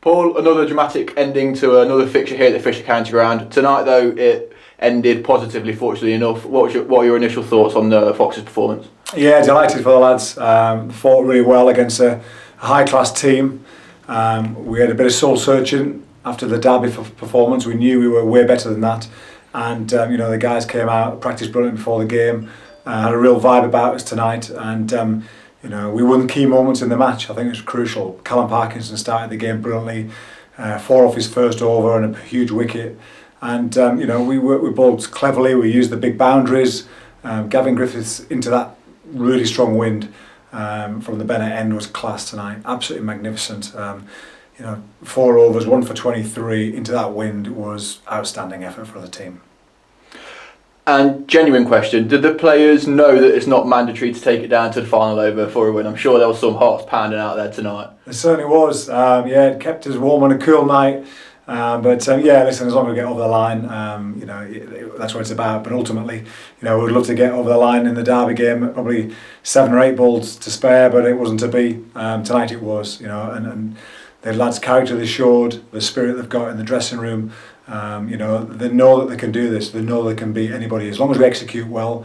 Paul, another dramatic ending to another fixture here at the Fischer County Ground. Tonight, though, it ended positively, fortunately enough. What are your initial thoughts on the Foxes' performance? Yeah, delighted for the lads. Fought really well against a high-class team. We had a bit of soul-searching after the derby performance. We knew we were way better than that. And, the guys came out, practiced brilliant before the game, had a real vibe about us tonight. And, we won key moments in the match. I think it was crucial. Callum Parkinson started the game brilliantly, 4 off his first over and a huge wicket. And we bowled cleverly. We used the big boundaries. Gavin Griffiths into that really strong wind from the Bennett end was class tonight. Absolutely magnificent. 4 overs, 1 for 23 into that wind was outstanding effort for the team. And genuine question, did the players know that it's not mandatory to take it down to the final over for a win? I'm sure there was some hearts pounding out there tonight. It certainly was. It kept us warm on a cool night. Listen, as long as we get over the line, that's what it's about. But ultimately, we'd love to get over the line in the derby game. Probably 7 or 8 balls to spare, but it wasn't to be. Tonight it was, and the lads' character they showed, the spirit they've got in the dressing room. They know that they can do this. They know they can beat anybody. As long as we execute well,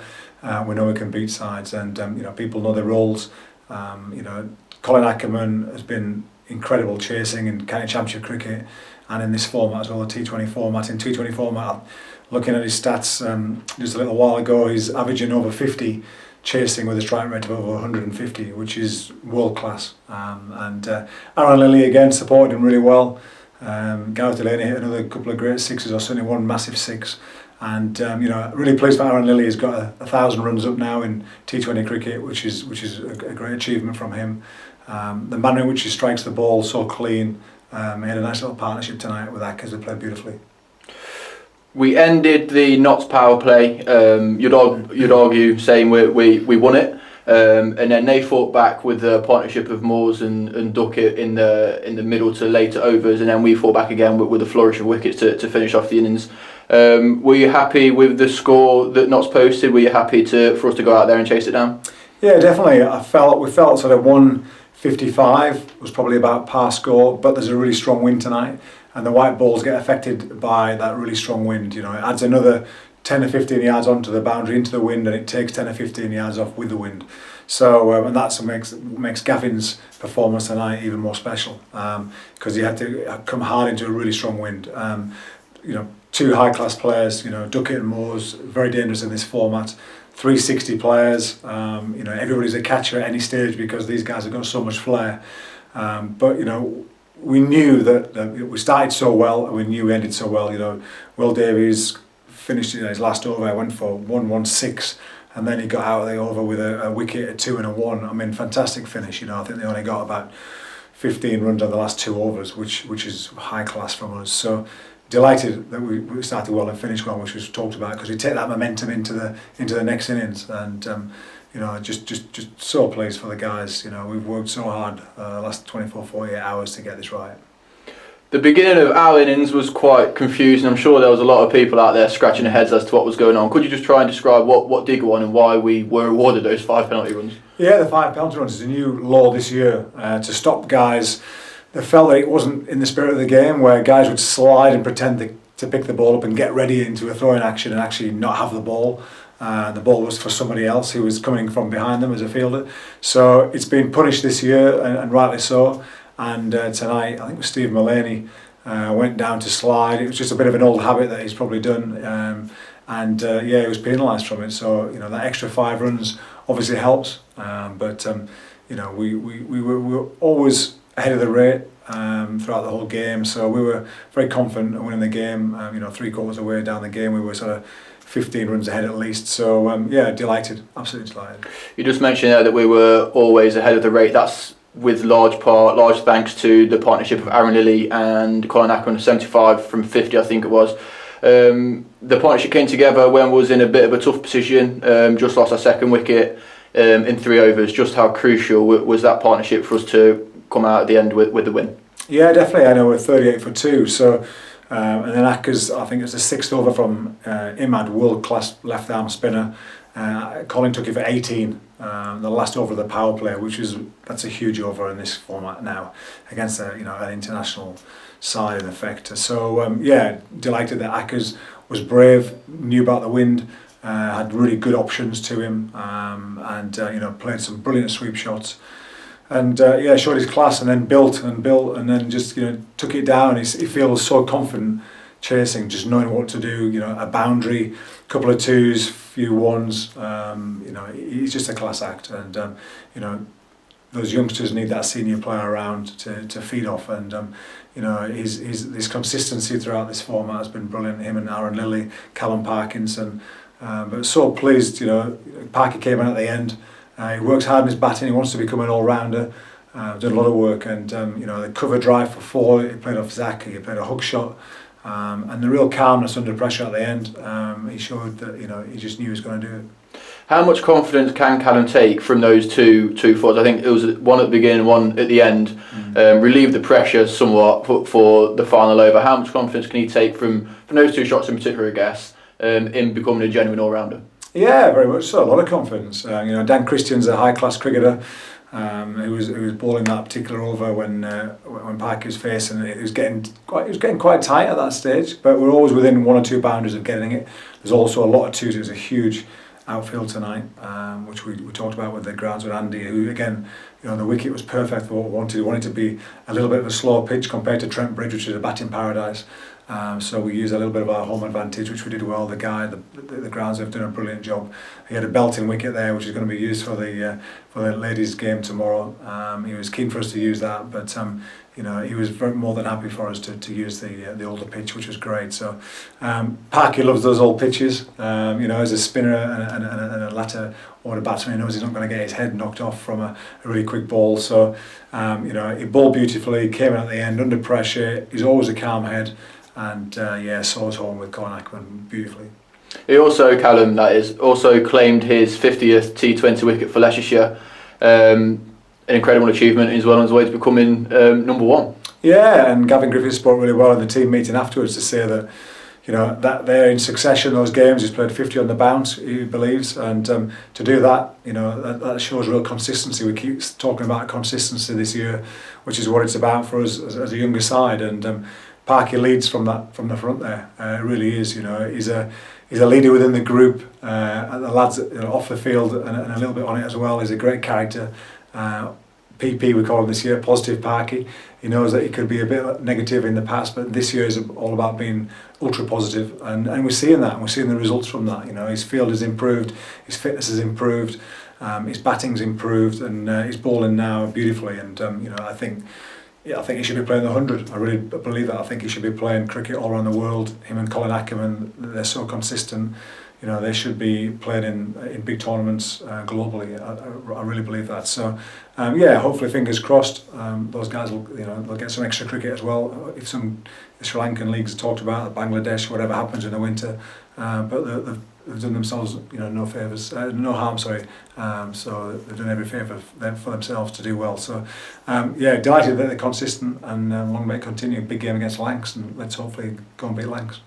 we know we can beat sides. And people know their roles. Colin Ackerman has been incredible chasing in county championship cricket and in this format as well, the T20 format. In T20 format, looking at his stats just a little while ago, he's averaging over 50 chasing with a strike rate of over 150, which is world class. Aaron Lilly again supported him really well. Gareth Delaney hit another couple of great sixes, or certainly one massive 6. And really pleased for Aaron Lilly. He's got 1,000 runs up now in T20 cricket, which is a great achievement from him. The manner in which he strikes the ball so clean. He had a nice little partnership tonight with Ackers. They played beautifully. We ended the Notts power play. You'd argue saying we won it. And then they fought back with the partnership of Moores and Duckett in the middle to later overs, and then we fought back again with a flourish of wickets to finish off the innings. Were you happy with the score that Notts posted? Were you happy for us to go out there and chase it down? Yeah, definitely. We felt sort of 155 was probably about par score, but there's a really strong wind tonight, and the white balls get affected by that really strong wind. It adds another 10 or 15 yards onto the boundary into the wind, and it takes 10 or 15 yards off with the wind. So and that's what makes Gavin's performance tonight even more special, because he had to come hard into a really strong wind. 2 high-class players, Duckett and Moores, very dangerous in this format. 360 players, everybody's a catcher at any stage because these guys have got so much flair. But we knew that we started so well, and we knew we ended so well. Will Davies finished his last over, went for 116, and then he got out of the over with a wicket, a 2 and a 1. I mean, fantastic finish. I think they only got about 15 runs on the last 2 overs, which is high class from us. So delighted that we started well and finished well, which was talked about, because we take that momentum into the next innings. And just so pleased for the guys. We've worked so hard the last 24-48 hours to get this right. The beginning of our innings was quite confusing. I'm sure there was a lot of people out there scratching their heads as to what was going on. Could you just try and describe what did go on and why we were awarded those 5 penalty runs? Yeah, the 5 penalty runs is a new law this year to stop guys that felt that it wasn't in the spirit of the game, where guys would slide and pretend to pick the ball up and get ready into a throwing action and actually not have the ball. The ball was for somebody else who was coming from behind them as a fielder. So it's been punished this year, and rightly so. And tonight, I think Steve Mullaney went down to slide. It was just a bit of an old habit that he's probably done, he was penalised from it. So that extra 5 runs obviously helps, we were always ahead of the rate throughout the whole game. So we were very confident of winning the game. 3/4 of the way down the game, we were sort of 15 runs ahead at least. So delighted, absolutely delighted. You just mentioned there that we were always ahead of the rate. That's with large thanks to the partnership of Aaron Lilly and Colin Ackerman, 75 from 50 I think it was. The partnership came together when we was in a bit of a tough position, just lost our 2nd wicket in 3 overs. Just how crucial was that partnership for us to come out at the end with the win? Yeah, definitely. I know we're 38 for 2, so and then Ackers, I think it was the 6th over from Imad, world class left arm spinner. Colin took it for 18 the last over of the power play, that's a huge over in this format now against an international side in effect. So delighted that Ackers was brave, knew about the wind, had really good options to him, and played some brilliant sweep shots. And showed his class, and then built, and then just took it down. He feels so confident chasing, just knowing what to do. A boundary, couple of twos, few ones. He's just a class act, and those youngsters need that senior player around to feed off. And his consistency throughout this format has been brilliant. Him and Aaron Lilly, Callum Parkinson. But so pleased, Parker came in at the end. He works hard in his batting. He wants to become an all-rounder. Done a lot of work, and the cover drive for 4. He played off Zach. He played a hook shot, and the real calmness under pressure at the end. He showed that he just knew he was going to do it. How much confidence can Callum take from those two forwards? I think it was one at the beginning, one at the end. Relieve the pressure somewhat for the final over. How much confidence can he take from those 2 shots in particular, I guess, in becoming a genuine all-rounder? Yeah, very much so. A lot of confidence. Dan Christian's a high-class cricketer. Who was bowling that particular over when Parker was facing it. It was getting quite tight at that stage, but we're always within 1 or 2 boundaries of getting it. There's also a lot of twos. It was a huge outfield tonight, which we talked about with the grounds with Andy, who again, the wicket was perfect for what we wanted. We wanted to be a little bit of a slower pitch compared to Trent Bridge, which is a batting paradise. So we used a little bit of our home advantage, which we did well. The grounds have done a brilliant job. He had a belting wicket there, which is going to be used for the ladies' game tomorrow. He was keen for us to use that, but he was more than happy for us to use the older pitch, which was great. So Parky loves those old pitches. As a spinner and a latter order batsman, he knows he's not going to get his head knocked off from a really quick ball. So he bowled beautifully, came in at the end under pressure. He's always a calm head. And saw us home with Colin Ackerman beautifully. He also, Callum, that is, claimed his 50th T20 wicket for Leicestershire. An incredible achievement. He's well on his way to becoming number 1. Yeah, and Gavin Griffiths spoke really well in the team meeting afterwards to say that that they're in succession, those games. He's played 50 on the bounce, he believes, and to do that, that shows real consistency. We keep talking about consistency this year, which is what it's about for us as a younger side. And Parky leads from the front there. It really is. He's a leader within the group. And the lads off the field and a little bit on it as well. He's a great character. PP we call him this year, positive Parky. He knows that he could be a bit negative in the past, but this year is all about being ultra positive, and we're seeing that, and we're seeing the results from that. His field has improved, his fitness has improved, his batting's improved, and he's bowling now beautifully. And I think he should be playing the 100. I really believe that. I think he should be playing cricket all around the world. Him and Colin Ackerman, they're so consistent. They should be playing in big tournaments globally. I really believe that. So, hopefully, fingers crossed, those guys will, they'll get some extra cricket as well. If some Sri Lankan leagues are talked about, Bangladesh, whatever happens in the winter, but they've done themselves, no favours, no harm. Sorry. So they've done every favour for themselves to do well. So, delighted that they're consistent, and long may it continue. Big game against Lancs, and let's hopefully go and beat Lancs.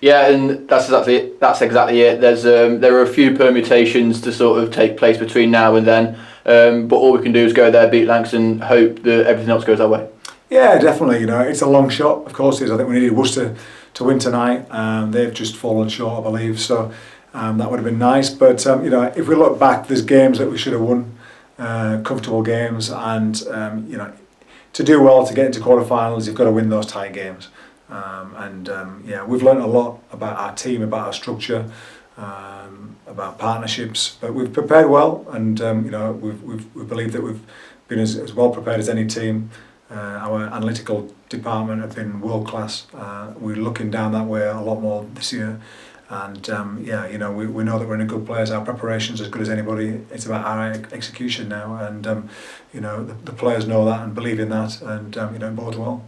Yeah, and that's exactly it. There are a few permutations to sort of take place between now and then, but all we can do is go there, beat Lancs, and hope that everything else goes our way. Yeah, definitely. It's a long shot, of course. I think we needed Worcester to win tonight. They've just fallen short, I believe. So that would have been nice. But if we look back, there's games that we should have won, comfortable games, and to do well to get into quarterfinals, you've got to win those tight games. We've learned a lot about our team, about our structure, about partnerships, but we've prepared well, and we believe that we've been as well prepared as any team. Our analytical department have been world class. We're looking down that way a lot more this year, and we know that we're in a good place. Our preparation's as good as anybody. It's about our execution now, and the players know that and believe in that, and it bodes well.